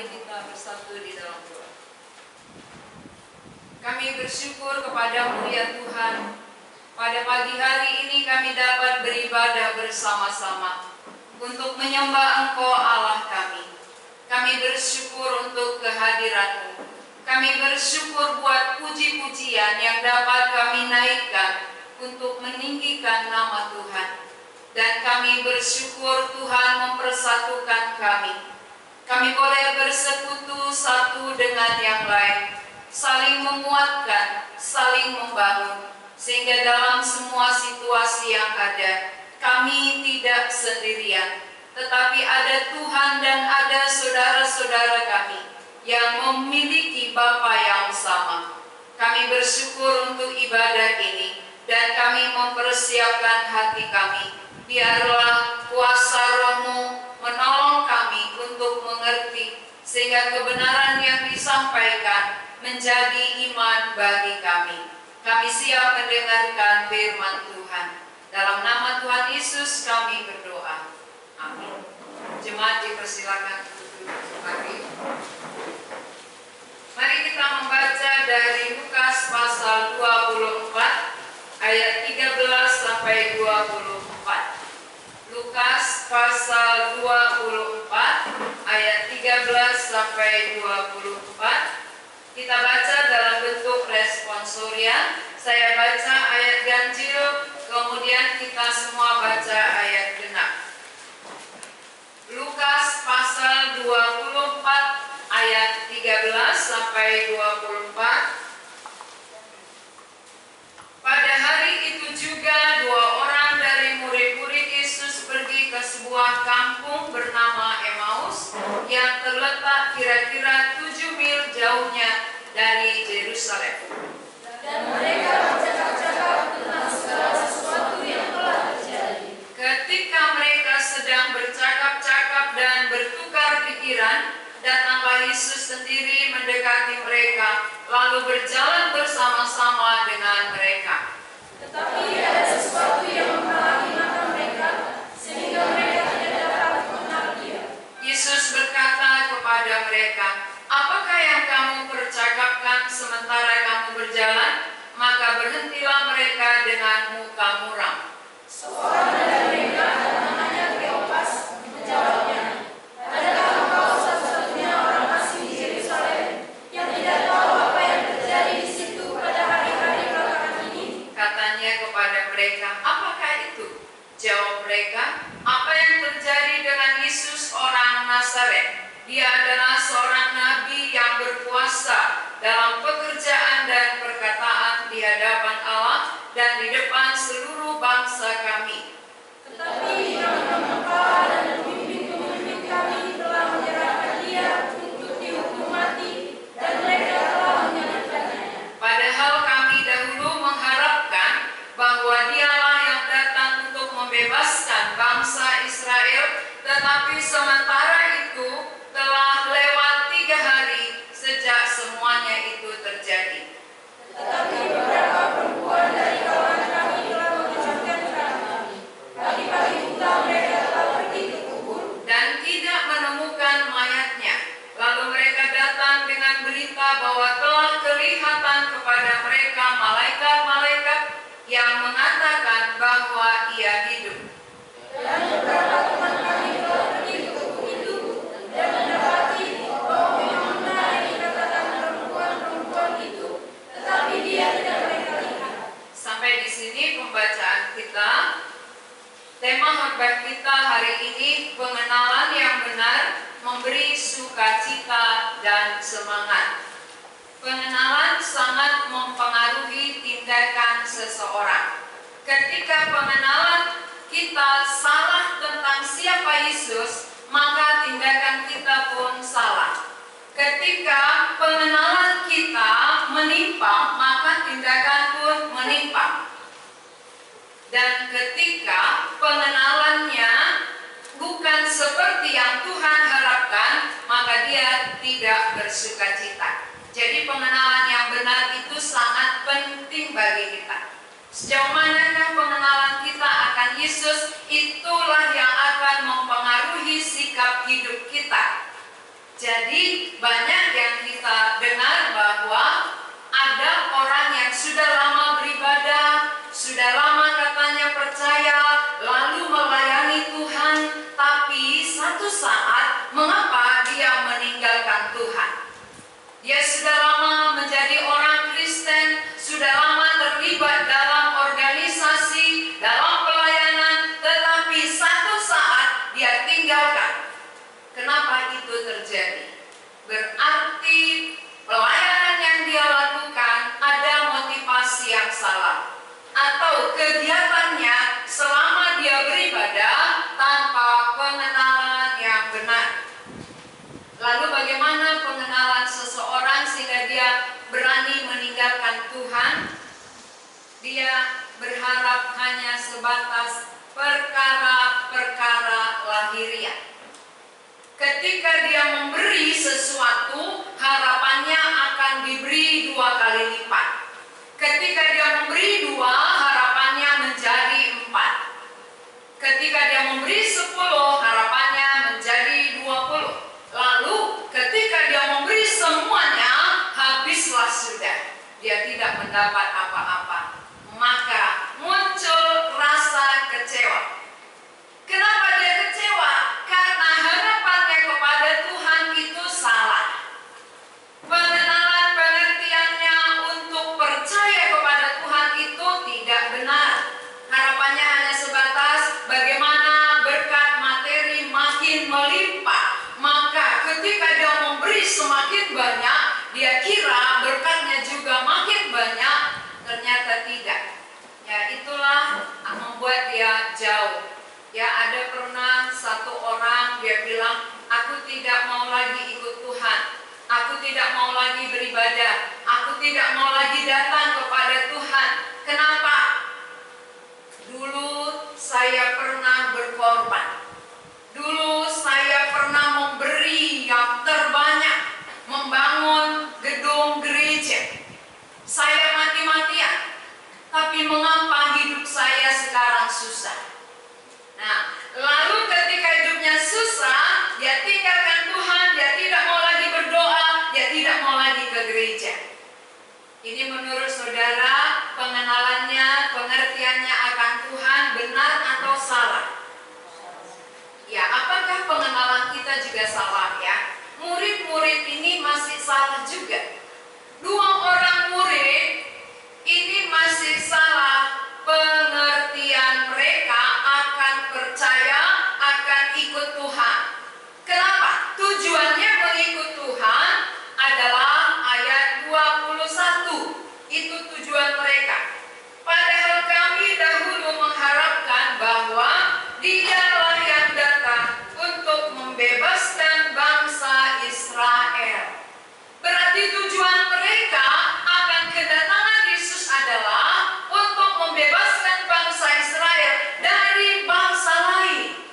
Mari kita bersatu di dalam doa. Kami bersyukur kepadamu ya Tuhan. Pada pagi hari ini kami dapat beribadah bersama-sama untuk menyembah Engkau Allah kami. Kami bersyukur untuk kehadirat-Mu. Kami bersyukur buat puji-pujian yang dapat kami naikkan untuk meninggikan nama Tuhan. Dan kami bersyukur Tuhan mempersatukan kami. Kami boleh bersekutu satu dengan yang lain, saling menguatkan, saling membangun, sehingga dalam semua situasi yang ada, kami tidak sendirian, tetapi ada Tuhan dan ada saudara-saudara kami yang memiliki Bapa yang sama. Kami bersyukur untuk ibadah ini, dan kami mempersiapkan hati kami. Biarlah kuasa Roh-Mu menolong kami untuk mengerti, sehingga kebenaran yang disampaikan menjadi iman bagi kami. Kami siap mendengarkan firman Tuhan. Dalam nama Tuhan Yesus kami berdoa. Amin. Jemaat dipersilakan untuk duduk kembali. Mari kita membaca dari Lukas pasal 24 ayat 13 sampai 24. Lukas pasal 24 ayat 13 sampai 24. Kita baca dalam bentuk responsorian. Saya baca ayat ganjil, kemudian kita semua baca ayat genap. Lukas pasal 24 ayat 13 sampai 24. Pada hari itu juga dua orang dari murid-murid Yesus pergi ke sebuah kampung bernama Emmaus yang terletak kira-kira 7 mil jauhnya dari Yerusalem. Dan mereka bercakap-cakap tentang segala sesuatu yang telah terjadi. Ketika mereka sedang bercakap-cakap dan bertukar pikiran, datanglah Yesus sendiri mendekati mereka, lalu berjalan bersama-sama dengan mereka. Tetapi ada sesuatu yang menghalangi mata mereka, sehingga mereka tidak dapat mengenal Dia. Yesus berkata kepada mereka, "Apakah yang kamu percakapkan sementara kamu berjalan?" Maka berhentilah mereka dengan muka muram. Seorang dari mereka, namanya Kleopas, menjawabnya, "Adakah engkau satu-satunya orang asing di Yerusalem yang tidak tahu apa yang terjadi di situ pada hari-hari belakangan ini?" Katanya kepada mereka, "Apakah itu?" Jawab mereka, "Apa yang terjadi dengan Yesus orang Nazaret? Dia adalah seorang nabi yang berkuasa dalam pekerjaan dan perkataan di hadapan Allah dan di depan seluruh bangsa kami. Tetapi imam-imam kepala dan pemimpin-pemimpin kami telah menyerahkan Dia untuk dihukum mati, dan mereka telah menyalibkannya. Padahal kami dahulu mengharapkan bahwa Dialah yang datang untuk membebaskan bangsa Israel, tetapi sementara itu telah lewat 3 hari sejak semuanya itu terjadi. Tetapi beberapa perempuan dari kalangan kami telah mengucapkan kepada kami. Pagi-pagi pula mereka telah pergi ke kubur Dan tidak menemukan mayatnya. Lalu mereka datang dengan berita bahwa telah kelihatan kepada mereka malaikat-malaikat yang mengatakan bahwa ia hidup. dan beberapa teman kami telah pergi ke kubur itu dan mendapati bahwa memang benar yang dikatakan perempuan-perempuan itu, tetapi Dia tidak mereka lihat. Sampai di sini pembacaan kita. Tema khotbah kita hari ini, pengenalan yang benar memberi sukacita dan semangat. Pengenalan sangat mempengaruhi tindakan seseorang. Ketika pengenalan kita salah tentang siapa Yesus, maka tindakan kita pun salah. Ketika pengenalan kita menyimpang, maka tindakan pun menyimpang. Dan ketika pengenalannya bukan seperti yang Tuhan harapkan, maka dia tidak bersukacita. Jadi pengenalan yang benar itu sangat penting bagi kita. Sejauh manakah pengenalan kita akan Yesus, itulah yang akan mempengaruhi sikap hidup kita. Jadi banyak yang kita dengar bahwa ada orang yang sudah lama beribadah, sudah lama katanya percaya, lalu melayani Tuhan, tapi satu saat mengapa dia meninggalkan Tuhan? Dia sudah lama menjadi orang Kristen, sudah lama terlibat dalam organisasi, dalam pelayanan, tetapi satu saat dia tinggalkan. Kenapa itu terjadi? Berarti pelayanan yang dia lakukan ada motivasi yang salah, atau kegiatannya selama dia beribadah tanpa pengenalan yang benar. Lalu bagaimana pengenalan seseorang sehingga dia berani meninggalkan Tuhan? Dia berharap hanya sebatas perkara-perkara lahiriah. Ketika dia memberi sesuatu, harapannya akan diberi 2 kali lipat. Ketika dia memberi 2, harapannya menjadi 4. Ketika dia memberi 10, harapannya menjadi 20. Lalu ketika dia memberi semuanya, habislah sudah. Dia tidak mendapat apa-apa. Maka muncul rasa kecewa. Kenapa dia kecewa? Karena harapannya kepada Tuhan itu salah. Pengenalan pengertiannya untuk percaya kepada Tuhan itu tidak benar. Harapannya hanya sebatas bagaimana berkat materi makin melimpah. Maka ketika dia memberi semakin banyak, dia kira berkatnya juga makin banyak. Ternyata tidak. Ya, itulah membuat dia jauh. Ya, ada pernah satu orang dia bilang, aku tidak mau lagi ikut Tuhan, aku tidak mau lagi beribadah, aku tidak mau lagi datang kepada Tuhan. Kenapa? Dulu saya pernah berkorban, dulu saya pernah memberi yang terbanyak, membangun gedung gereja. Saya mati-matian, tapi mengapa hidup saya sekarang susah? Nah, lalu ketika hidupnya susah, dia tinggalkan Tuhan, dia tidak mau lagi berdoa, dia tidak mau lagi ke gereja. Ini menurut saudara, pengenalannya, pengertiannya akan Tuhan benar atau salah? Ya, apakah pengenalan kita juga salah ya? Murid-murid ini masih salah juga. 2 orang murid ini masih salah pengertian mereka akan percaya, akan ikut Tuhan. Kenapa? Tujuannya mengikut Tuhan adalah ayat 21. Itu tujuan mereka. Padahal kami dahulu mengharapkan bahwa Dialah yang datang untuk membebaskan bangsa Israel. Berarti tujuan mereka akan kedatangan Yesus adalah untuk membebaskan bangsa Israel dari bangsa lain.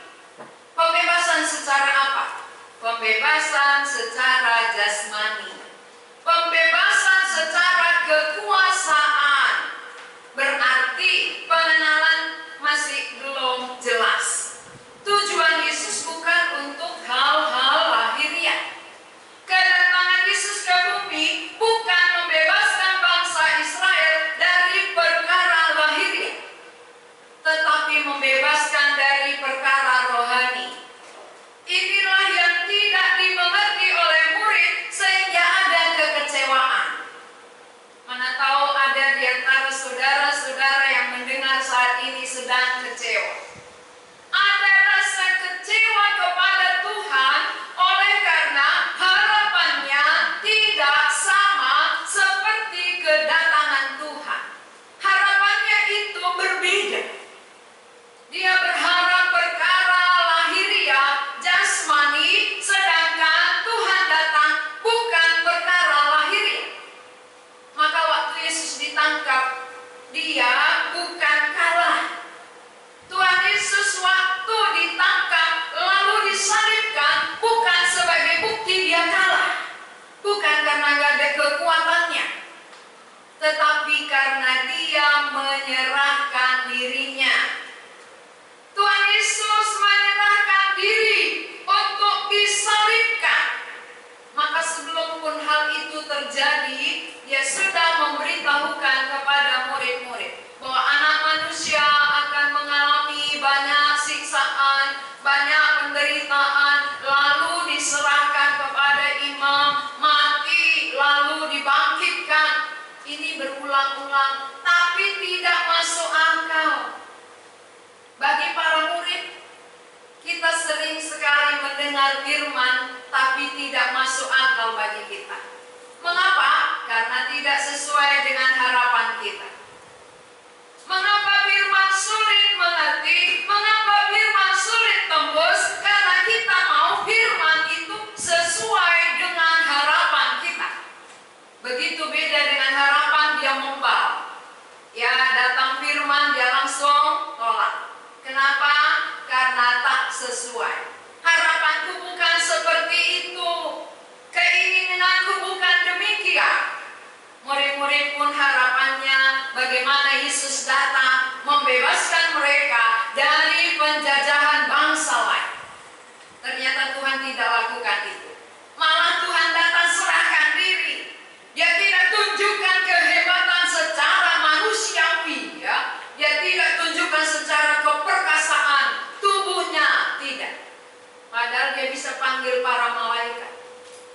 Pembebasan secara apa? Pembebasan secara jasmani. Pembebasan secara kekuasaan. Berarti pengenalan masih belum jelas. Tujuan Yesus bukan untuk hal-hal lahiriah. Kedatangan Yesus ke bumi bukan membebaskan bangsa Israel dari perkara lahiriah, tetapi membebaskan dari perkara rohani. Inilah yang tidak dimengerti oleh murid sehingga ada kekecewaan. Mana tahu ada di antara saudara-saudara yang mendengar saat ini sedang kecewa. Ada rasa kecewa kepada Tuhan oleh karena harapannya tidak sama seperti kedatangan Tuhan. Harapannya itu berbeda. Dia berharap perkara lahiriah, jasmani, sedangkan Tuhan datang bukan perkara lahiriah. Maka waktu Yesus ditangkap, dia bukan kalah. Tuhan Yesus waktu ditangkap lalu disalibkan bukan sebagai bukti dia kalah, bukan karena gak ada kekuatannya, tetapi karena dia menyerahkan dirinya. Tuhan Yesus menyerahkan diri untuk disalibkan. firman, tapi tidak masuk akal bagi kita. Mengapa? Karena tidak sesuai dengan harapan kita. Mengapa firman sulit mengerti? Mengapa firman sulit tembus? Karena kita mau firman itu sesuai dengan harapan kita. Begitu beda dengan harapan, dia membal. Ya, datang firman, dia langsung tolak. Kenapa? Karena tak sesuai. Harapanku bukan seperti itu. Keinginanku bukan demikian. Murid-murid pun harapannya bagaimana Yesus datang membebaskan mereka dari penjajahan bangsa lain. Ternyata Tuhan tidak lakukan itu. Malah Tuhan datang serahkan diri. Dia tidak tunjukkan kehebatan secara manusiawi, ya. Dia tidak tunjukkan secara keperkasaan tubuhnya, tidak. Padahal dia bisa panggil para malaikat.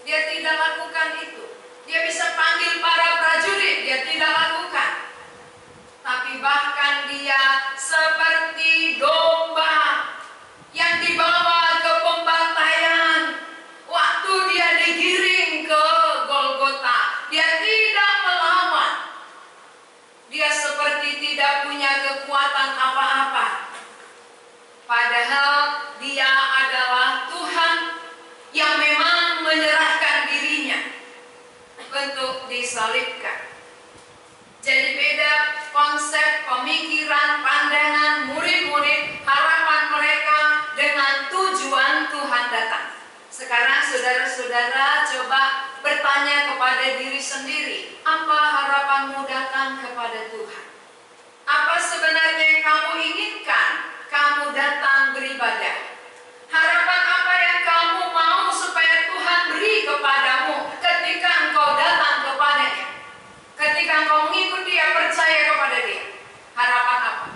Dia tidak lakukan itu. Dia bisa panggil para prajurit, dia tidak lakukan. Tapi bahkan dia seperti domba yang dibawa ke pembantaian. Waktu dia digiring ke Golgota, dia tidak melawan. Dia seperti tidak punya kekuatan apa-apa. Padahal dia adalah Tuhan yang memang menyerahkan dirinya untuk disalibkan. Jadi beda konsep, pemikiran, pandangan murid-murid, harapan mereka dengan tujuan Tuhan datang. Sekarang saudara-saudara coba bertanya kepada diri sendiri, apa harapanmu datang kepada Tuhan? Apa sebenarnya yang kamu inginkan kamu datang beribadah? Harapan apa yang kamu mau supaya Tuhan beri kepadamu ketika engkau datang kepadanya? Ketika engkau mengikuti dia, percaya kepada dia. Harapan apa?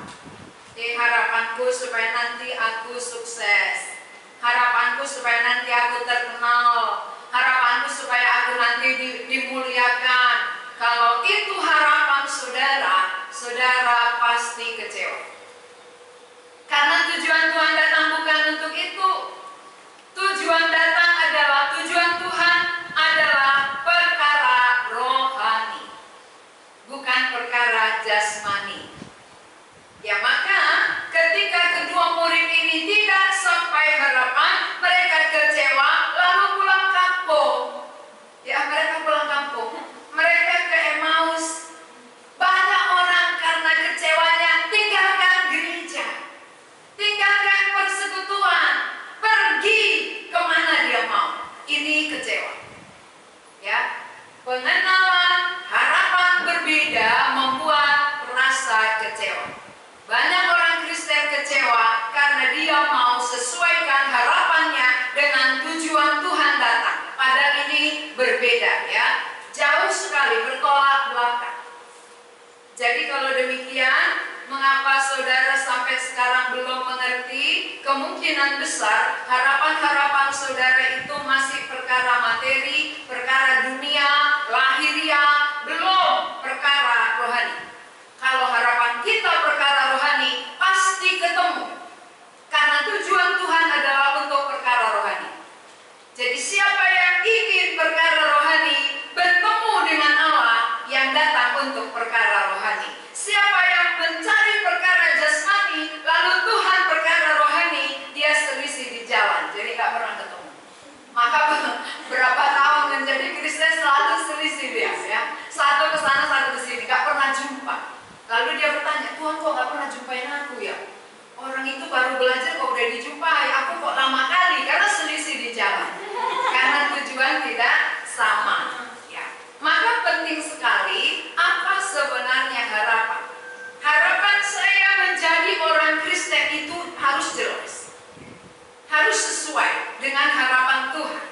Harapanku supaya nanti aku sukses. Harapanku supaya nanti aku terkenal. Harapanku supaya aku nanti dimuliakan. Kalau itu harapan saudara, saudara pasti kecewa. Karena tujuan Tuhan datang bukan untuk itu. Tujuan datang adalah, tujuan Tuhan adalah perkara rohani, bukan perkara jasmani. Ya, maka ketika kedua murid ini tidak sampai harapan, mereka kecewa lalu pulang kampung. Ya, mereka pulang kampung. Mereka ke Emmaus. Banyak orang karena kecewanya tinggalkan gereja, tinggalkan persekutuan, pergi kemana dia mau. Ini kecewa. Ya, pengenalan harapan berbeda membuat rasa kecewa. Banyak orang Kristen kecewa karena dia mau sesuaikan harapannya dengan tujuan Tuhan datang. Padahal ini berbeda, ya. Jauh sekali, bertolak belakang. Jadi kalau demikian, mengapa saudara sampai sekarang belum mengerti? Kemungkinan besar harapan-harapan saudara itu masih perkara materi, perkara dunia, lahiriah, belum perkara rohani. Kalau harapan kita perkara rohani, pasti ketemu. Karena tujuan Tuhan adalah untuk perkara rohani. Jadi siapa yang ingin perkara rohani bertemu dengan Allah yang datang untuk perkara rohani. Siapa yang mencari perkara jasmani, lalu Tuhan perkara rohani, dia selisih di jalan, jadi gak pernah ketemu. Maka berapa tahun menjadi Kristen selalu selisih dia, ya. Satu ke sana, satu ke sini, gak pernah jumpa. Lalu dia bertanya, Tuhan kok gak pernah jumpain aku ya? Orang itu baru belajar kok udah dijumpai, aku kok lama kali, karena selisih di jalan. Karena tujuan tidak sama, ya. Maka penting sekali apa sebenarnya harapan. Harapan saya menjadi orang Kristen itu harus jelas, harus sesuai dengan harapan Tuhan.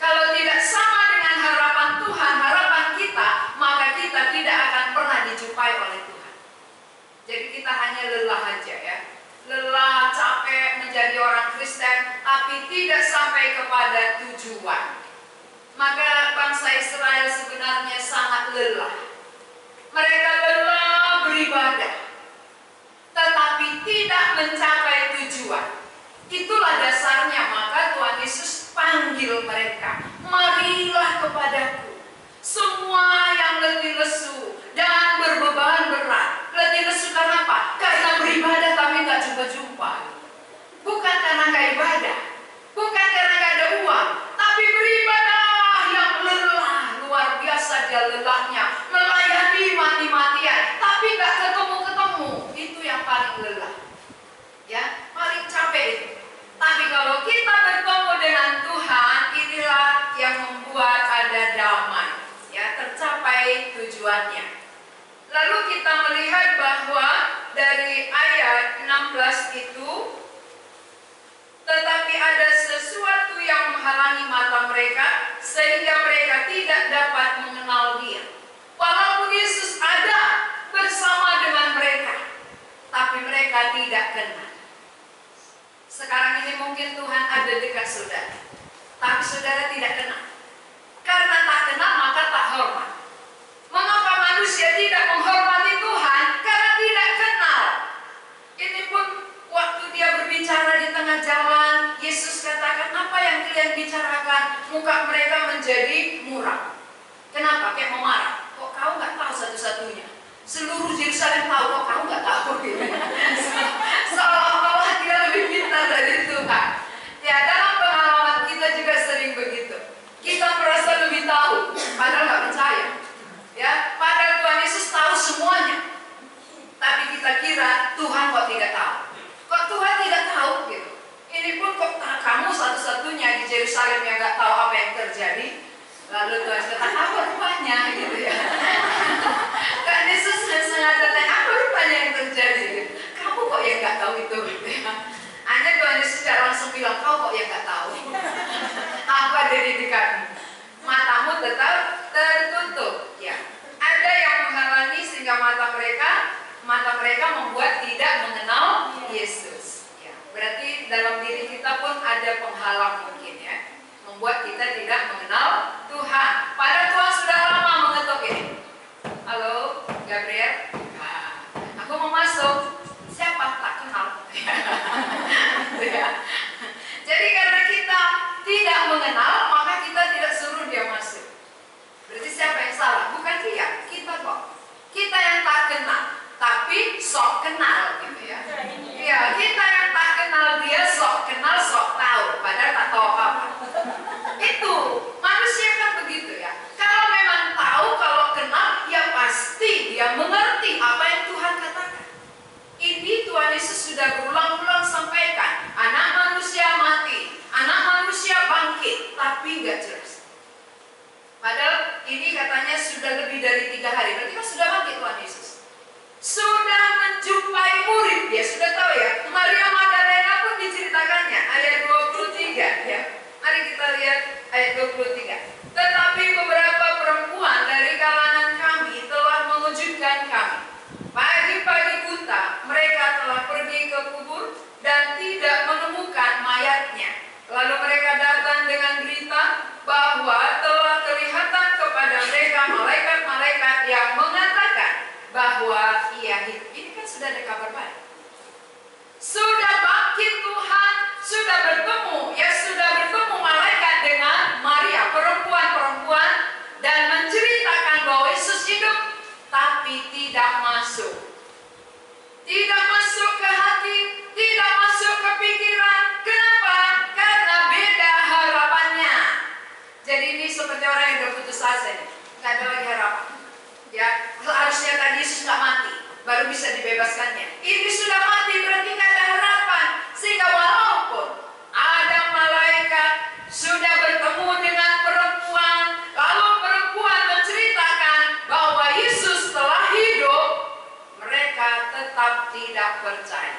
Kalau tidak sama dengan harapan Tuhan, harapan kita, maka kita tidak akan pernah dijumpai oleh Tuhan. Jadi kita hanya lelah aja, ya. Lelah, capek menjadi orang Kristen, tapi tidak sampai kepada tujuan. Maka bangsa Israel sebenarnya sangat lelah. Mereka lelah beribadah, tetapi tidak mencapai tujuan. Itulah dasarnya, maka Tuhan Yesus panggil mereka, marilah kepadaku, semua yang letih lesu dan berbeban berat. Letih lesu karena apa? Karena beribadah tapi nggak jumpa-jumpa. Bukan karena nggak ibadah, bukan karena nggak ada uang, tapi beribadah yang lelah, luar biasa dia lelahnya, melayani mati-matian, tapi nggak ketemu-ketemu. Itu yang paling lelah, ya, paling capek itu. Tapi kalau kita bertemu dengan Tuhan, inilah yang membuat ada damai, ya, tercapai tujuannya. Lalu kita melihat bahwa dari ayat 16 itu, tetapi ada sesuatu yang menghalangi mata mereka sehingga mereka tidak dapat mengenal Dia. Walaupun Yesus ada bersama dengan mereka, tapi mereka tidak kenal. Sekarang ini mungkin Tuhan ada dekat saudara, tapi saudara tidak kenal. Karena tak kenal maka tak hormat. Mengapa manusia tidak menghormati Tuhan? Karena tidak kenal. Ini pun waktu dia berbicara di tengah jalan, Yesus katakan, apa yang kalian bicarakan? Muka mereka menjadi muram. Kenapa? Kayak memarah. Kok kau nggak tahu satu-satunya? Seluruh Yerusalem tahu, kok kau nggak tahu? Seolah-olah dia lebih pintar dari Tuhan. Ya, dalam pengalaman kita juga sering begitu. Kita merasa lebih tahu, padahal nggak percaya. Ya, padahal Tuhan Yesus tahu semuanya. Tapi kita kira Tuhan kok tidak tahu. Kok Tuhan tidak tahu gitu. Ini pun kok kamu satu-satunya di Yerusalem yang nggak tahu apa yang terjadi. Lalu Tuhan kata, apa rupanya gitu ya. Kan Yesus sengaja tanya, apa rupanya yang terjadi gitu. Kamu kok yang nggak tahu itu gitu ya. Hanya Tuhan Yesus tidak langsung bilang, kau kok yang nggak tahu. Apa ada di dekatmu? Matamu tetap tertutup. Ya, ada yang menghalangi sehingga mata mereka membuat tidak mengenal Yesus. Ya, berarti dalam diri kita pun ada penghalang mungkin ya, membuat kita tidak mengenal Tuhan. Padahal Tuhan sudah lama mengetuk ini. Halo, Gabriel. Nah, aku mau masuk. Siapa? Tak kenal. Ya. Jadi karena kita tidak mengenal, maka kita tidak suruh dia masuk. Berarti siapa yang salah? Bukan dia, kita kok. Kita yang tak kenal, tapi sok kenal gitu ya. Ya, kita yang tak kenal dia, sok kenal, sok tahu, padahal tak tahu apa-apa. Itu manusia kan begitu ya. Kalau memang tahu, kalau kenal, ya pasti dia mengerti apa yang Tuhan katakan. Ini Tuhan Yesus sudah berulang-ulang sampaikan, anak manusia mati, anak manusia bangkit, tapi nggak jelas. Padahal ini katanya sudah lebih dari 3 hari, berarti kan sudah bangkit Tuhan Yesus. Sudah menjumpai murid, dia sudah tahu ya. Maria Magdalena pun diceritakannya, ayat 23 ya. Mari kita lihat ayat 23. Tetapi beberapa perempuan dari kalangan kami telah mengejutkan kami. Pagi-pagi buta mereka telah pergi ke kubur dan tidak menemukan mayatnya. Lalu mereka datang dengan berita bahwa telah kelihatan kepada mereka malaikat-malaikat yang mengatakan bahwa ia hidup. Ini kan sudah ada kabar baik. Sudah bangkit Tuhan, sudah bertemu, ya sudah bertemu malaikat dengan Maria, perempuan-perempuan, dan menceritakan bahwa Yesus hidup, tapi tidak masuk. Tidak masuk ke hati, tidak masuk ke pikiran. Kenapa? Karena beda harapannya. Jadi ini seperti orang yang udah putus asa nih, nggak ada lagi harapan. Ya, harusnya tadi Yesus nggak mati, baru bisa dibebaskannya. Ini sudah mati, berarti nggak ada harapan. Sehingga walaupun ada malaikat sudah bertemu dengan perempuan, lalu perempuan menceritakan bahwa Yesus telah hidup, mereka tetap tidak percaya.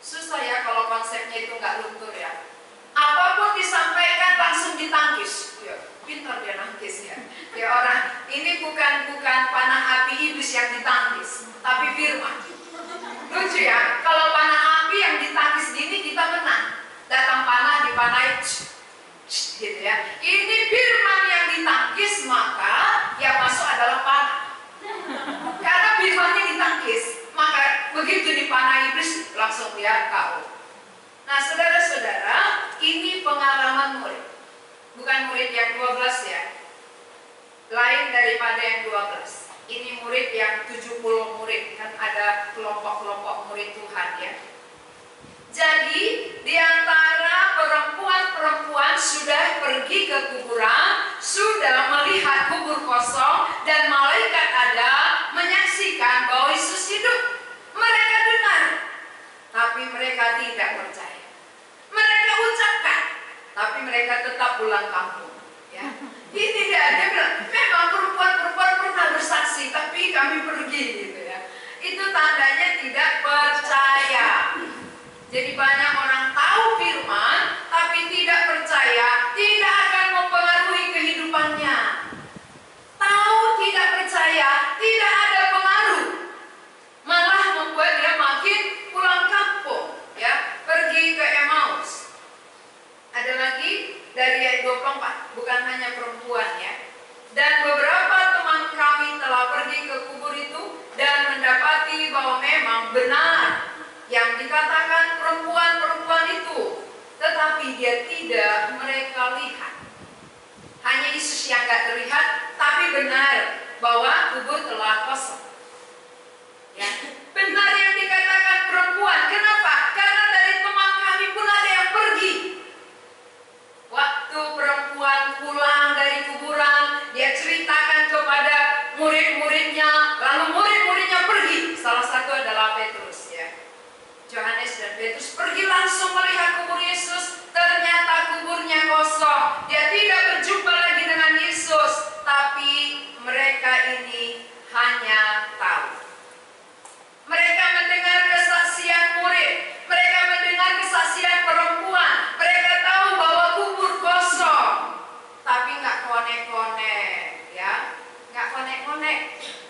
Susah ya kalau konsepnya itu nggak luntur ya. Apapun disampaikan langsung ditangkis. Ya, pintar dia nangkis ya. Ya orang, ini bukan panah api iblis yang ditangkis, tapi firman. Lucu ya, kalau panah api yang ditangkis gini kita menang. Datang panah dipanahi, gitu ya. Ini firman yang ditangkis, maka yang masuk adalah panah. Karena firmannya ditangkis, maka begitu dipanah iblis langsung dia kau. Nah, saudara-saudara, ini pengalaman murid. Bukan murid yang 12 ya. Lain daripada yang 12. Ini murid yang 70 murid. Kan ada kelompok-kelompok murid Tuhan ya. Jadi di antara perempuan-perempuan sudah pergi ke kuburan, sudah melihat kubur kosong, dan malaikat ada menyaksikan bahwa Yesus hidup. Mereka dengar, tapi mereka tidak percaya. Mereka ucapkan, tapi mereka tetap pulang kampung. Ya. Ini dia bilang, memang perempuan-perempuan pernah bersaksi, tapi kami pergi gitu ya. Itu tandanya tidak percaya. Jadi banyak orang tahu firman, tapi tidak percaya, tidak akan mempengaruhi kehidupannya. Tahu tidak percaya, tidak ada pengaruh. Malah membuat dia makin pulang kampung, ya, pergi ke Emmaus. Ada lagi dari ayat 24, bukan hanya perempuan ya. Dan beberapa teman kami telah pergi ke kubur itu dan mendapati bahwa memang benar yang dikatakan perempuan-perempuan itu, tetapi dia tidak mereka lihat. Hanya Yesus yang gak terlihat, tapi benar bahwa kubur telah kosong. Ya, benar yang dikatakan perempuan. Kenapa? Karena dari teman kami pun ada yang pergi. Waktu perempuan pulang dari kuburan, dia ceritakan kepada murid-muridnya, lalu murid-muridnya pergi. Salah satu adalah Petrus ya. Yohanes dan Petrus pergi langsung melihat kubur Yesus. Ternyata kuburnya kosong. Dia tidak berjumpa lagi dengan Yesus, tapi mereka ini hanya tahu. Mereka mendengar kesaksian murid, mereka mendengar kesaksian perempuan, mereka tahu bahwa kubur kosong, tapi nggak konek-konek, ya, nggak konek-konek.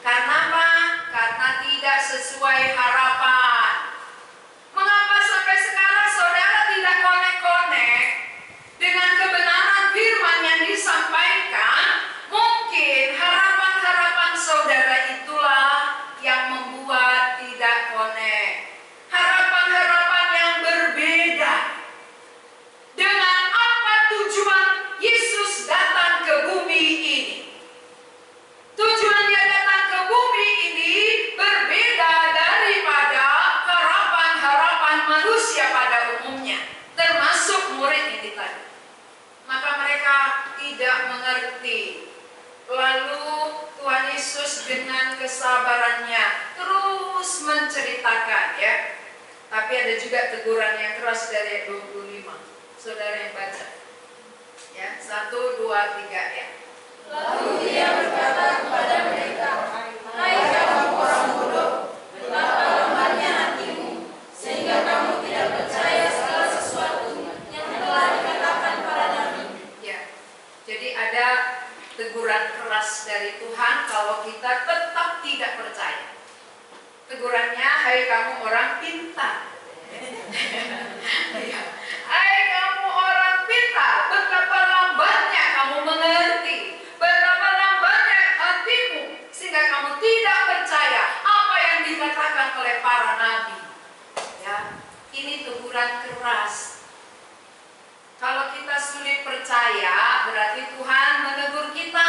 Karena apa? Karena tidak sesuai harapan. Mengapa sampai sekarang saudara tidak konek-konek dengan kebenaran firman yang disampaikan? Mungkin harapan-harapan saudara itulah yang membuat tidak konek. Harapan-harapan yang berbeda dengan apa tujuan Yesus datang ke bumi ini. Tujuan dia datang ke bumi ini berbeda daripada harapan-harapan manusia pada umumnya, termasuk murid ini tadi. Maka mereka tidak mengerti. Lalu Tuhan Yesus dengan kesabarannya terus menceritakan ya. Tapi ada juga teguran yang keras dari 25. Saudara yang baca. Ya, 1, 2, 3 ya. Lalu dia berkata kepada mereka, "Hai kamu orang bodoh, betapa lemahnya hatimu, sehingga kamu tidak percaya segala sesuatu yang telah dikatakan para nabi." Ya, jadi ada teguran keras dari Tuhan kalau kita tetap tidak percaya. Tegurannya, hai kamu orang pintar. Hai kamu orang pintar, betapa lambatnya kamu mengerti, betapa lambatnya hatimu, sehingga kamu tidak percaya apa yang dikatakan oleh para nabi. Ya, ini teguran keras. Kalau kita sulit percaya, berarti Tuhan menegur kita.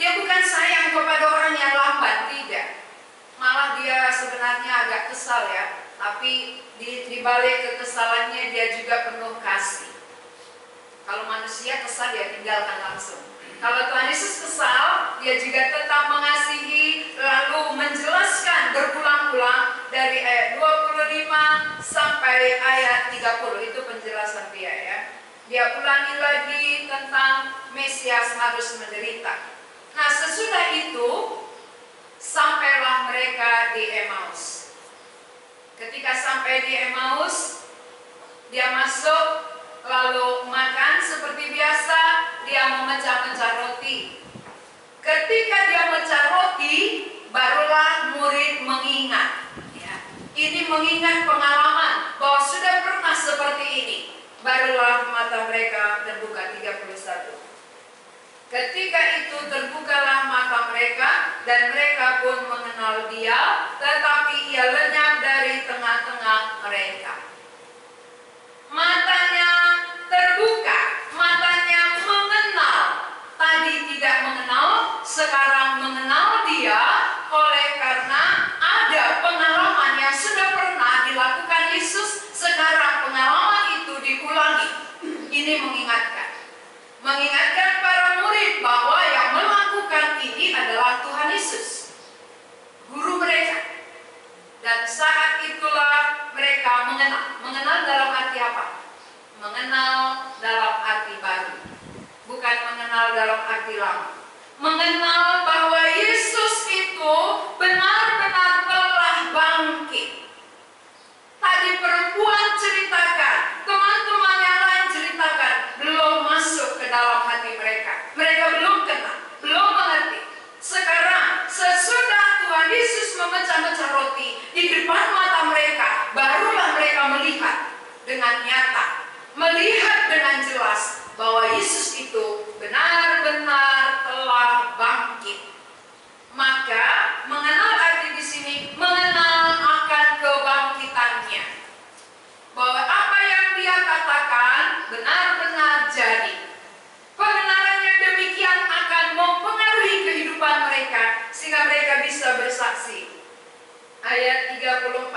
Dia bukan sayang kepada orang yang lambat, tidak. Malah dia sebenarnya agak kesal ya. Tapi di balik kekesalannya dia juga penuh kasih. Kalau manusia kesal dia tinggalkan langsung. Kalau Tuhan Yesus kesal, dia juga tetap mengasihi, lalu menjelaskan berulang-ulang dari ayat 25 sampai ayat 30. Itu penjelasan dia ya. Dia ulangi lagi tentang Mesias harus menderita. Nah, sesudah itu sampailah mereka di Emmaus. Ketika sampai di Emmaus, dia masuk lalu makan seperti biasa. Dia memecah-mecah roti. Ketika dia mecah roti, barulah murid mengingat ya. Ini mengingat pengalaman bahwa sudah pernah seperti ini. Barulah mata mereka terbuka. 31. Ketika itu terbukalah mata mereka, dan mereka pun mengenal dia, tetapi ia lenyap dari tengah-tengah mereka. Matanya terbuka, mengingatkan para murid bahwa yang melakukan ini adalah Tuhan Yesus, guru mereka. Dan saat itulah mereka mengenal dalam arti apa? Mengenal dalam arti baru, bukan mengenal dalam arti lama. Mengenal bahwa Yesus itu benar-benar telah bangkit. Tadi perempuan ceritakan, teman-teman yang lain ceritakan, belum masuk ke dalam hati mereka. Mereka belum kenal, belum mengerti. Sekarang sesudah Tuhan Yesus memecah-mecah roti di depan mata mereka, barulah mereka melihat dengan nyata, melihat dengan jelas bahwa Yesus itu benar-benar telah bangkit. Maka mengenal arti di sini, mengenal akan kebangkitannya, bahwa apa yang dia katakan benar-benar jadi. Pengenalan yang demikian akan mempengaruhi kehidupan mereka sehingga mereka bisa bersaksi. Ayat 34.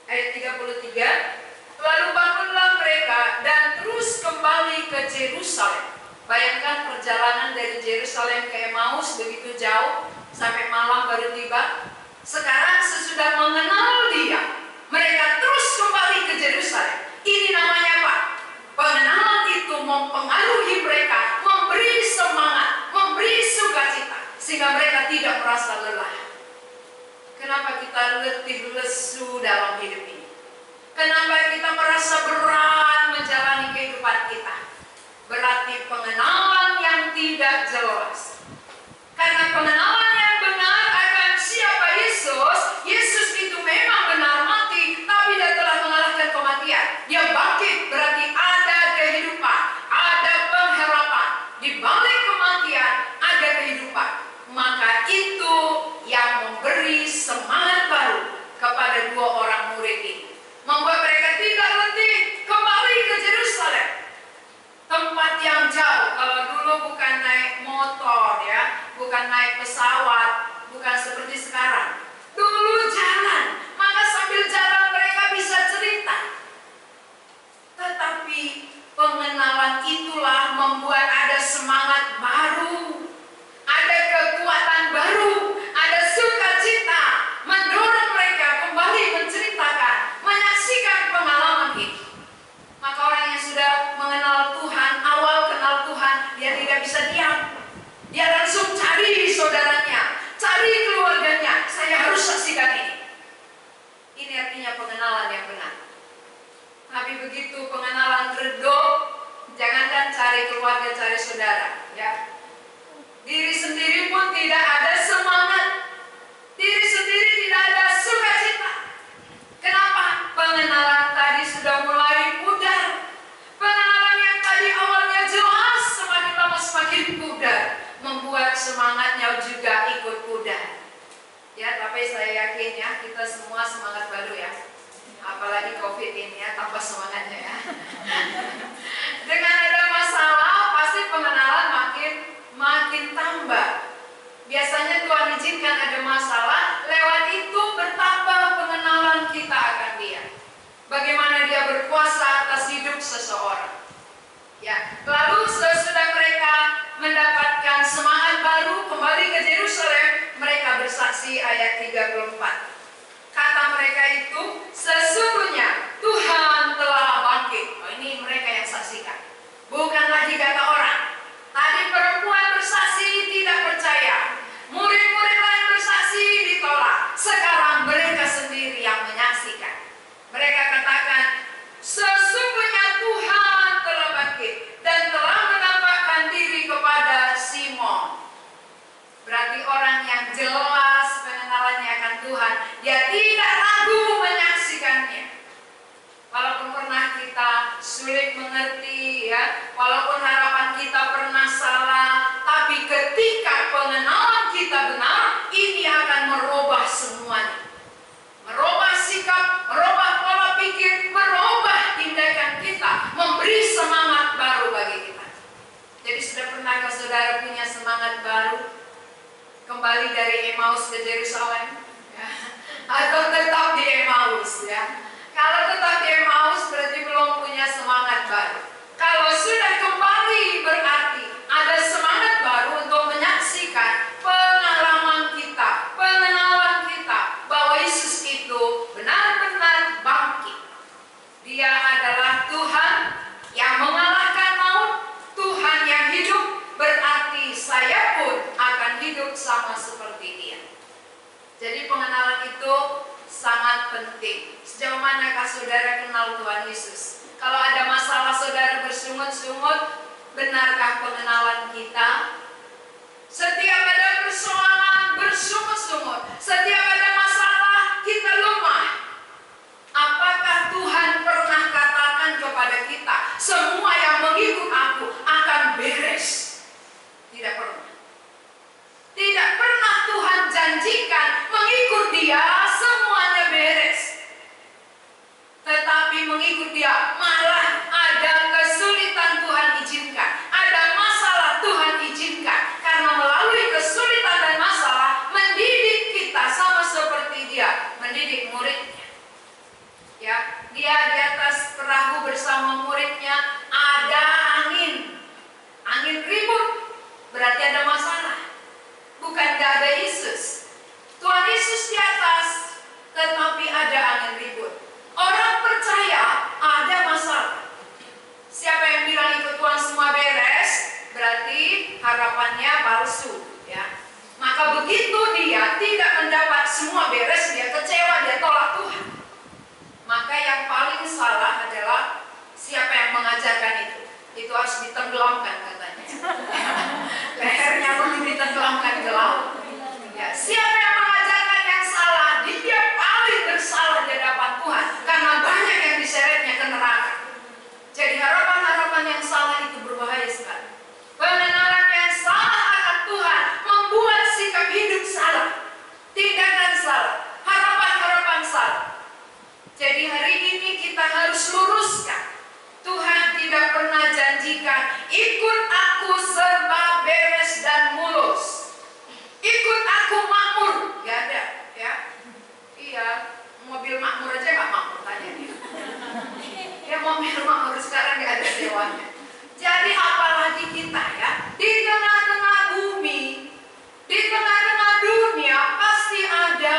Ayat 33. Lalu bangunlah mereka dan terus kembali ke Yerusalem. Bayangkan perjalanan dari Yerusalem ke Emmaus begitu jauh, sampai malam baru tiba. Sekarang sesudah mengenal dia, mereka terus kembali ke Yerusalem. Ini namanya apa? Pengenalan itu mempengaruhi mereka, memberi semangat, memberi sukacita, sehingga mereka tidak merasa lelah. Kenapa kita letih lesu dalam hidup ini? Kenapa kita merasa berat menjalani kehidupan kita? Berarti pengenalan yang tidak jelas. Karena pengenalan yang benar akan siapa Yesus, Yesus itu memang benar mati, tapi dia telah mengalahkan kematian. Dia bangkit, berarti ada kehidupan, ada pengharapan. Di balik kematian ada kehidupan. Maka itu yang memberi semangat baru kepada dua orang murid ini, membuat mereka tidak letih kembali ke Yerusalem, tempat yang jauh. Kalau dulu bukan naik motor ya, bukan naik pesawat, bukan seperti sekarang. Dulu jalan, maka sambil jalan mereka bisa cerita. Tetapi pengenalan itulah membuat ada semangat baru, ada kekuatan baru, ada sukacita, mendorong mereka kembali menceritakan, menyaksikan pengalaman itu. Maka orang yang sudah mengenal Tuhan, awal kenal Tuhan, dia tidak bisa diam. Dia langsung cari saudaranya, cari keluarganya. Saya harus saksikan ini. Ini artinya pengenalan yang benar. Tapi begitu pengenalan redup, jangankan cari keluarga, cari saudara, ya. Diri sendiri pun tidak ada semangat, diri sendiri tidak ada sukacita. Kenapa? Pengenalan tadi sudah mulai pudar. Pengenalan yang tadi awalnya jelas, semakin lama semakin pudar, membuat semangatnya juga ikut pudar. Ya, tapi saya yakin ya, kita semua semangat baru ya. Apalagi COVID ini ya, tambah semangatnya ya. Dengan ada masalah, pasti pengenalan makin tambah. Biasanya Tuhan izinkan ada masalah, lewat itu bertambah pengenalan kita akan dia. Bagaimana dia berkuasa atas hidup seseorang. Ya, lalu sesudah mereka mendapatkan semangat baru kembali ke Yerusalem, mereka bersaksi ayat 34. Kata mereka itu, sesungguhnya Tuhan telah bangkit. Oh, ini mereka yang saksikan, bukan lagi kata orang. Tadi perempuan bersaksi tidak percaya, murid-murid lain bersaksi ditolak. Sekarang mereka sendiri yang menyaksikan. Mereka katakan, sesungguhnya Tuhan telah bangkit dan telah menampakkan diri kepada Simon. Berarti orang yang jelas pengenalannya akan Tuhan, dia tidak ragu menyaksikannya. Walaupun pernah kita sulit mengerti ya, walaupun harapan kita pernah salah, tapi ketika pengenalan kita benar, ini akan merubah semuanya. Merubah sikap, merubah pola pikir, merubah tindakan kita, memberi semangat baru bagi kita. Jadi sudah pernahkah saudara punya semangat baru? Kembali dari Emmaus ke Yerusalem ya. Atau tetap di Emmaus ya. Kalau tetap di Emmaus berarti belum punya semangat baru. Kalau sudah kembali berarti ada semangat baru untuk menyaksikan pengalaman kita, pengenalan kita bahwa Yesus itu benar-benar bangkit. Dia adalah Tuhan yang mengalahkan maut, Tuhan yang hidup, berarti saya pun akan hidup sama seperti Dia. Jadi pengenalan itu sangat penting. Sejauh manakah saudara kenal Tuhan Yesus? Kalau ada masalah saudara bersungut-sungut, benarkah pengenalan kita? Setiap ada persoalan bersungut-sungut, setiap ada masalah kita lemah. Apakah Tuhan pernah katakan kepada kita, semua yang mengikut aku akan beres? Tidak pernah. Tidak pernah Tuhan janjikan mengikut Dia semuanya beres. Tetapi mengikut Dia malah ada kesulitan Tuhan izinkan, ada masalah Tuhan izinkan, karena melalui kesulitan dan masalah mendidik kita sama seperti Dia mendidik muridnya. Ya, Dia di atas perahu bersama muridnya, ada angin ribut, berarti ada masalah. Bukan gak ada Yesus. Tuhan Yesus di atas, tetapi ada angin ribut. Orang percaya ada masalah. Siapa yang bilang ikut Tuhan semua beres, berarti harapannya palsu, ya. Maka begitu dia tidak mendapat semua beres, dia kecewa, dia tolak Tuhan. Maka yang paling salah adalah siapa yang mengajarkan itu. Itu harus ditenggelamkan katanya. Lehernya pun ditenggelamkan ke laut. Ya, siapa yang mengajarkan yang salah, dia paling bersalah di hadapan Tuhan, karena banyak yang diseretnya ke neraka. Jadi harapan-harapan yang salah itu berbahaya sekali. Pengenalan yang salah akan Tuhan membuat sikap hidup salah, tindakan salah, harapan-harapan salah. Jadi hari ini kita harus luruskan. Tuhan tidak pernah janjikan ikut aku serba beres dan mulus, ikut aku makmur. Gak ada, ya. Iya, mobil makmur aja gak makmur, tanya dia. Ya, mobil makmur sekarang gak ada sewanya. Jadi apalagi kita, ya, di tengah-tengah bumi, di tengah-tengah dunia pasti ada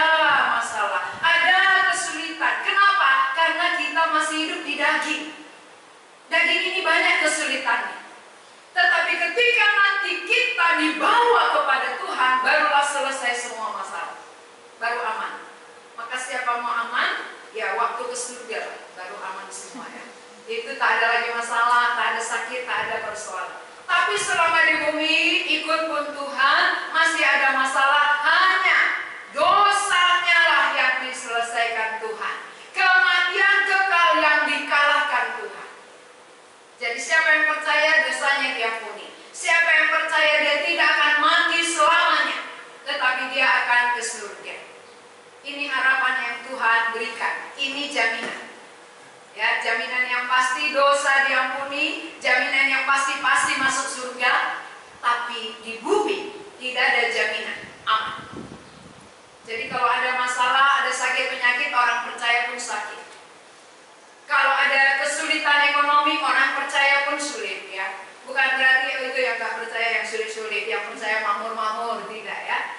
masalah, ada kesulitan. Kenapa? Karena kita masih hidup di daging. Daging ini banyak kesulitannya. Tetapi ketika nanti kita dibawa kepada Tuhan, barulah selesai semua masalah. Baru aman. Maka siapa mau aman, ya waktu ke surga baru aman semua, ya. Itu tak ada lagi masalah, tak ada sakit, tak ada persoalan. Tapi selama di bumi ikut pun Tuhan, masih ada masalah. Hanya dosanya lah yang diselesaikan Tuhan. Kematian kekal yang dikalahkan Tuhan. Jadi siapa yang percaya dosanya diampuni. Siapa yang percaya dia tidak akan mati selamanya, tetapi dia akan ke surga. Ini harapan yang Tuhan berikan. Ini jaminan. Ya, jaminan yang pasti dosa diampuni, jaminan yang pasti masuk surga. Tapi di bumi tidak ada jaminan aman. Jadi kalau ada masalah, ada sakit penyakit, orang percaya pun sakit. Kalau ada kesulitan ekonomi, orang percaya pun sulit, ya. Bukan berarti itu yang gak percaya yang sulit-sulit, yang percaya makmur-makmur, tidak, ya.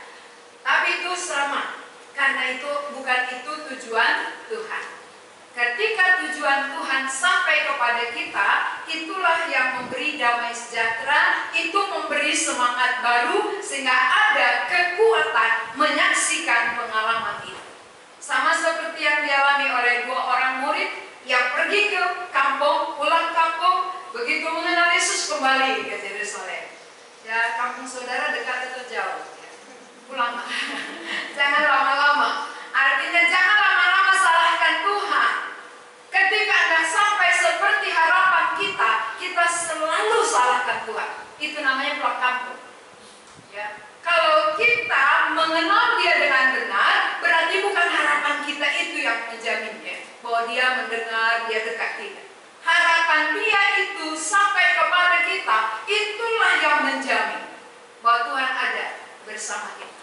Tapi itu sama, karena itu bukan itu tujuan Tuhan. Ketika tujuan Tuhan sampai kepada kita, itulah yang memberi damai sejahtera, itu memberi semangat baru, sehingga ada kekuatan menyaksikan pengalaman itu. Sama seperti yang dialami oleh dua orang murid yang pergi ke kampung, pulang kampung, begitu mengenal Yesus kembali ke Yerusalem. Ya, kampung saudara dekat atau jauh? Ya. Pulang, jangan lama-lama. Artinya jangan lama-lama salahkan Tuhan. Ketika Anda sampai seperti harapan kita selalu salahkan Tuhan. Itu namanya pulang kampung. Ya. Kalau kita mengenal Dia dengan benar, berarti bukan harapan kita itu yang menjaminnya, bahwa Dia mendengar, Dia dekat kita. Harapan Dia itu sampai kepada kita, itulah yang menjamin bahwa Tuhan ada bersama kita.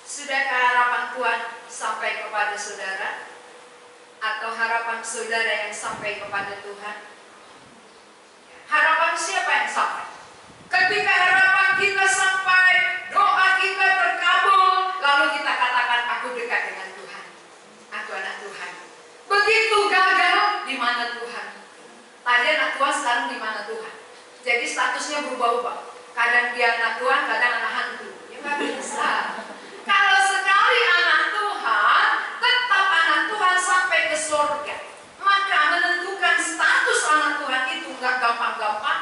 Sudahkah harapan Tuhan sampai kepada saudara? Atau harapan saudara yang sampai kepada Tuhan? harapan siapa yang sampai? Ketika harapan kita sampai, doa kita terkabul, lalu kita katakan, aku dekat dengan Tuhan. Aku anak Tuhan. Begitu gagal, di mana Tuhan? Tadi anak Tuhan, sekarang di mana Tuhan? Jadi statusnya berubah-ubah. Kadang dia anak Tuhan, kadang anak hantu. Ya nggak bisa. Kalau sekali anak Tuhan, tetap anak Tuhan sampai ke surga. Maka menentukan status anak Tuhan itu nggak gampang-gampang.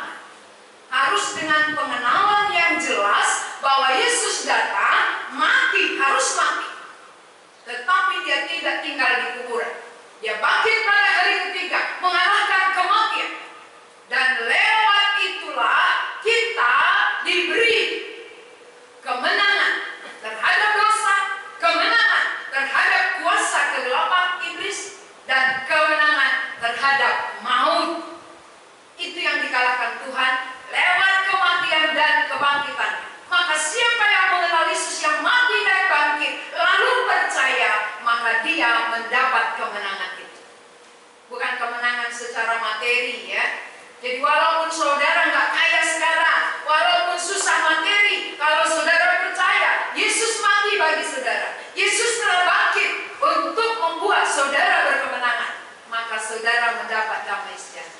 Harus dengan pengenalan yang jelas bahwa Yesus datang, mati, harus mati. Tetapi dia tidak tinggal di kuburan. Dia bangkit pada hari ketiga, mengalahkan kematian. Dan lewat itulah kita diberi kemenangan terhadap dosa, kemenangan terhadap kuasa kegelapan iblis, dan kemenangan terhadap maut. Itu yang dikalahkan Tuhan lewat kematian dan kebangkitan. Maka siapa yang mengenal Yesus yang mati dan bangkit, lalu percaya, maka dia mendapat kemenangan itu. Bukan kemenangan secara materi ya. Jadi walaupun saudara nggak kaya sekarang, walaupun susah materi, kalau saudara percaya, Yesus mati bagi saudara. Yesus telah bangkit untuk membuat saudara berkemenangan. Maka saudara mendapat damai sejahtera.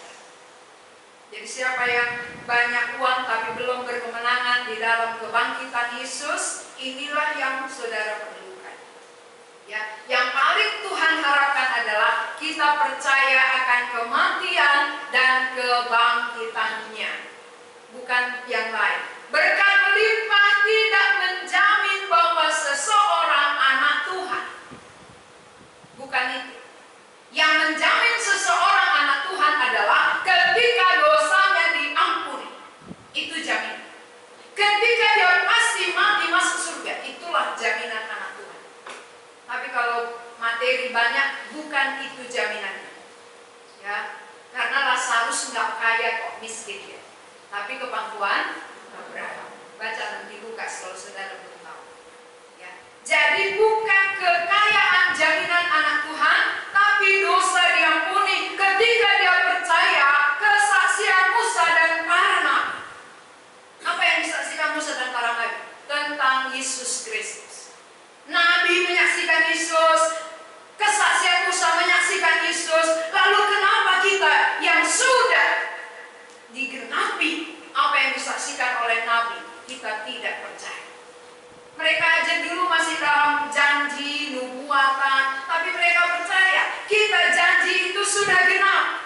Jadi siapa yang banyak uang tapi belum berkemenangan di dalam kebangkitan Yesus, inilah yang saudara perlukan. Ya, yang paling Tuhan harapkan adalah kita percaya akan kematian dan kebangkitannya, bukan yang lain. Berkat melimpah tidak menjamin bahwa seseorang anak Tuhan. Bukan itu. Yang menjamin seseorang anak Tuhan adalah ketika dosanya diampuni. Itu jaminan. Ketika dia pasti mati masuk surga, itulah jaminan anak Tuhan. Tapi kalau materi banyak, bukan itu jaminannya. Ya, karena Lazarus nggak kaya kok, miskin dia. Tapi kepangkuan Abraham. Baca nanti Lukas kalau saudara belum tahu. Ya. Jadi bukan kekayaan jaminan anak Tuhan, tapi dosa diampuni ketika dia percaya kesaksian Musa dan para nabi. Apa yang disaksikan Musa dan para nabi? Tentang Yesus Kristus. Nabi menyaksikan Yesus, kesaksian Musa menyaksikan Yesus. Lalu kenapa kita yang sudah digenapi apa yang disaksikan oleh nabi, kita tidak percaya? Mereka aja dulu masih dalam janji, nubuatan, tapi mereka percaya kita janji itu sudah genap.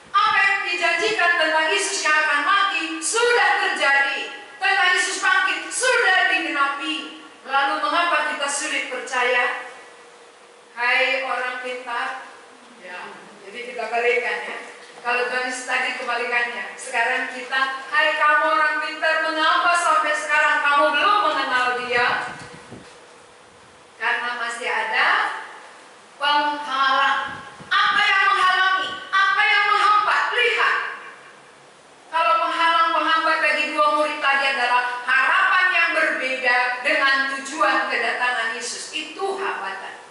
Apa yang dijanjikan tentang Yesus yang akan mati sudah terjadi. Tentang Yesus bangkit sudah digenapi. Lalu mengapa kita sulit percaya? Hai orang pintar. Ya, jadi kita balikan ya. Kalau tadi kebalikannya. Sekarang kita, hai kamu orang pintar, mengapa sampai sekarang kamu belum mengenal dia? Karena masih ada penghalang. Apa yang menghalangi? Apa yang menghambat? Lihat. Kalau penghalang-penghambat bagi dua murid tadi adalah harapan yang berbeda dengan tujuan kedatangan Yesus. Itu hambatan.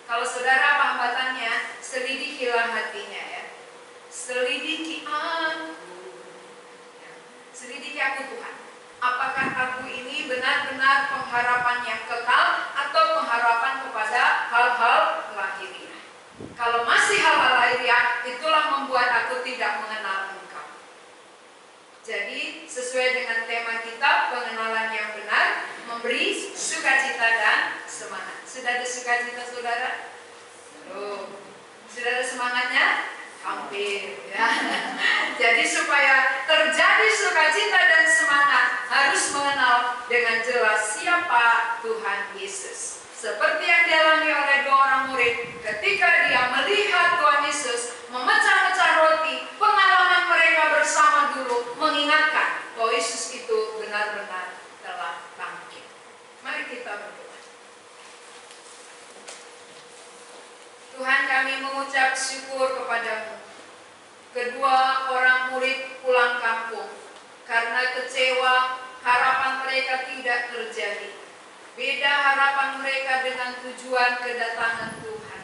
Kalau saudara apa hambatannya, selidikilah hatinya ya. Selidiki aku. Ya. Selidiki aku Tuhan. Apakah aku ini benar-benar pengharapan yang kekal atau pengharapan kepada hal-hal lahiriah? Kalau masih hal-hal lahiriah, itulah membuat aku tidak mengenal Engkau. Jadi sesuai dengan tema kita, pengenalan yang benar memberi sukacita dan semangat. Sudah ada sukacita saudara? Sudah ada semangatnya? Hampir ya. Jadi supaya terjadi sukacita dan semangat, harus mengenal dengan jelas siapa Tuhan Yesus. Seperti yang dialami oleh dua orang murid ketika dia melihat Tuhan Yesus memecah-mecah roti, pengalaman mereka bersama dulu mengingatkan bahwa Yesus itu benar-benar telah bangkit. Mari kita berdoa. Tuhan, kami mengucap syukur kepadamu. Kedua orang murid pulang kampung karena kecewa, harapan mereka tidak terjadi. Beda harapan mereka dengan tujuan kedatangan Tuhan.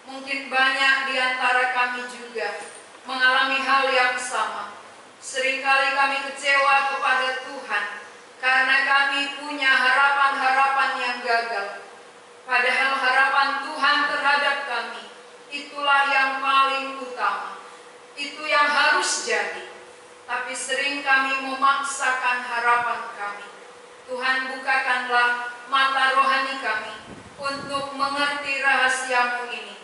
Mungkin banyak di antara kami juga mengalami hal yang sama. Seringkali kami kecewa kepada Tuhan karena kami punya harapan-harapan yang gagal. Padahal harapan Tuhan terhadap kami itulah yang paling utama. Itu yang harus jadi. Tapi sering kami memaksakan harapan kami. Tuhan, bukakanlah mata rohani kami untuk mengerti rahasiamu ini,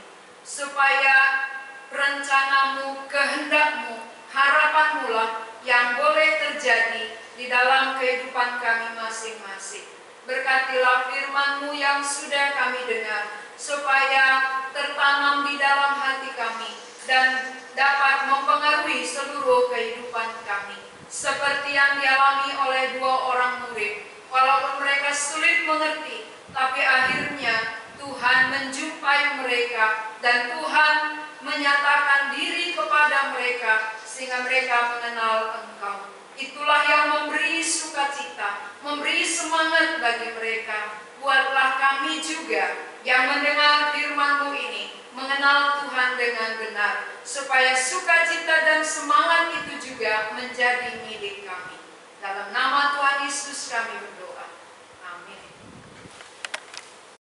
supaya rencanamu, kehendakmu, harapanmu lah yang boleh terjadi di dalam kehidupan kami masing-masing. Berkatilah firman-Mu yang sudah kami dengar, supaya tertanam di dalam hati kami dan dapat mempengaruhi seluruh kehidupan kami. Seperti yang dialami oleh 2 orang murid, walaupun mereka sulit mengerti, tapi akhirnya Tuhan menjumpai mereka dan Tuhan menyatakan diri kepada mereka sehingga mereka mengenal Engkau. Itulah yang memberi sukacita, memberi semangat bagi mereka. Buatlah kami juga yang mendengar firman-Mu ini mengenal Tuhan dengan benar, supaya sukacita dan semangat itu juga menjadi milik kami. Dalam nama Tuhan Yesus kami berdoa.